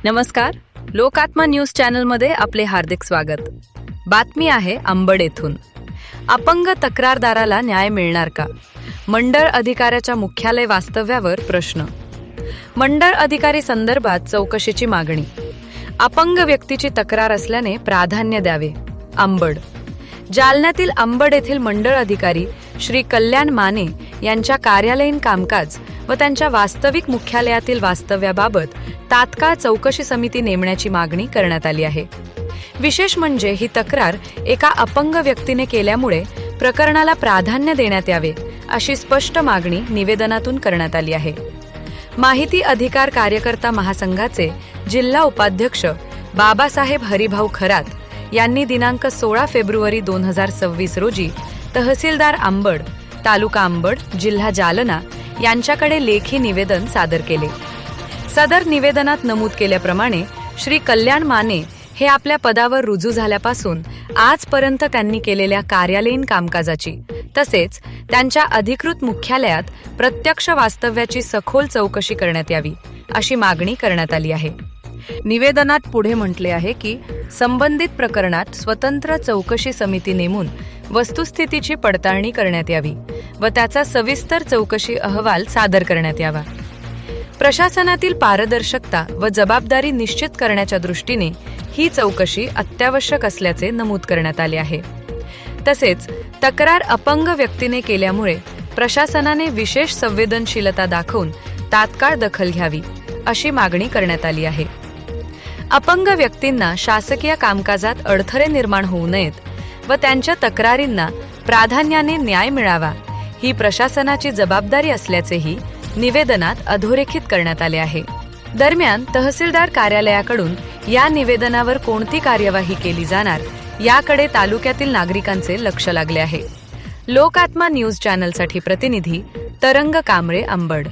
नमस्कार, लोकात्मा न्यूज चॅनलमध्ये आपले हार्दिक स्वागत. बातमी आहे अंबड येथून. अपंग तक्रारदाराला न्याय मिळणार का? मंडळ अधिकाऱ्याच्या मुख्यालय वास्तव्यावर प्रश्न. मंडळ अधिकारी संदर्भात चौकशीची मागणी. अपंग व्यक्तीची तक्रार असल्याने प्राधान्य द्यावे. अंबड. जालन्यातील अंबड येथील मंडळ अधिकारी श्री कल्याण माने यांच्या कार्यालयीन कामकाज व त्यांच्या वास्तविक मुख्यालयातील वास्तव्याबाबत तात्काळ चौकशी समिती नेमण्याची मागणी करण्यात आली आहे. विशेष म्हणजे ही तक्रार एका अपंग व्यक्तीने केल्यामुळे प्रकरणाला प्राधान्य देण्यात यावे अशी स्पष्ट मागणी निवेदनातून करण्यात आली आहे. माहिती अधिकार कार्यकर्ता महासंघाचे जिल्हा उपाध्यक्ष बाबासाहेब हरिभाऊ खरात यांनी दिनांक 16 फेब्रुवारी 2026 रोजी तहसीलदार अंबड, तालुका अंबड, जिल्हा जालना यांच्याकडे लेखी निवेदन सादर केले. सदर निवेदनात नमूद केल्याप्रमाणे श्री कल्याण माने हे आपल्या पदावर रुजू झाल्यापासून आजपर्यंत त्यांनी केलेल्या कार्यालयीन कामकाजाची तसेच त्यांच्या अधिकृत मुख्यालयात प्रत्यक्ष वास्तव्याची सखोल चौकशी करण्यात यावी अशी मागणी करण्यात आली आहे. निवेदनात पुढे म्हटले आहे की संबंधित प्रकरणात स्वतंत्र चौकशी समिती नेमून वस्तुस्थितीची पडताळणी करण्यात यावी व त्याचा सविस्तर चौकशी अहवाल सादर करण्यात यावा. प्रशासनातील पारदर्शकता व जबाबदारी निश्चित करण्याच्या दृष्टीने ही चौकशी अत्यावश्यक असल्याचे नमूद करण्यात आले आहे. तसेच तक्रार अपंग व्यक्तीने केल्यामुळे प्रशासनाने विशेष संवेदनशीलता दाखवून तात्काळ दखल घ्यावी अशी मागणी करण्यात आली आहे. अपंग व्यक्तींना शासकीय कामकाजात अडथळे निर्माण होऊ नयेत व त्यांच्या तक्रारींना प्राधान्याने न्याय मिळावा ही प्रशासनाची जबाबदारी असल्याचेही निवेदनात अधोरेखित करण्यात आले आहे. दरम्यान तहसीलदार कार्यालयाकडून या निवेदनावर कोणती कार्यवाही केली जाणार याकडे तालुक्यातील नागरिकांचे लक्ष लागले आहे. लोकात्मा न्यूज चॅनलसाठी प्रतिनिधी तरंग कांबळे, अंबड.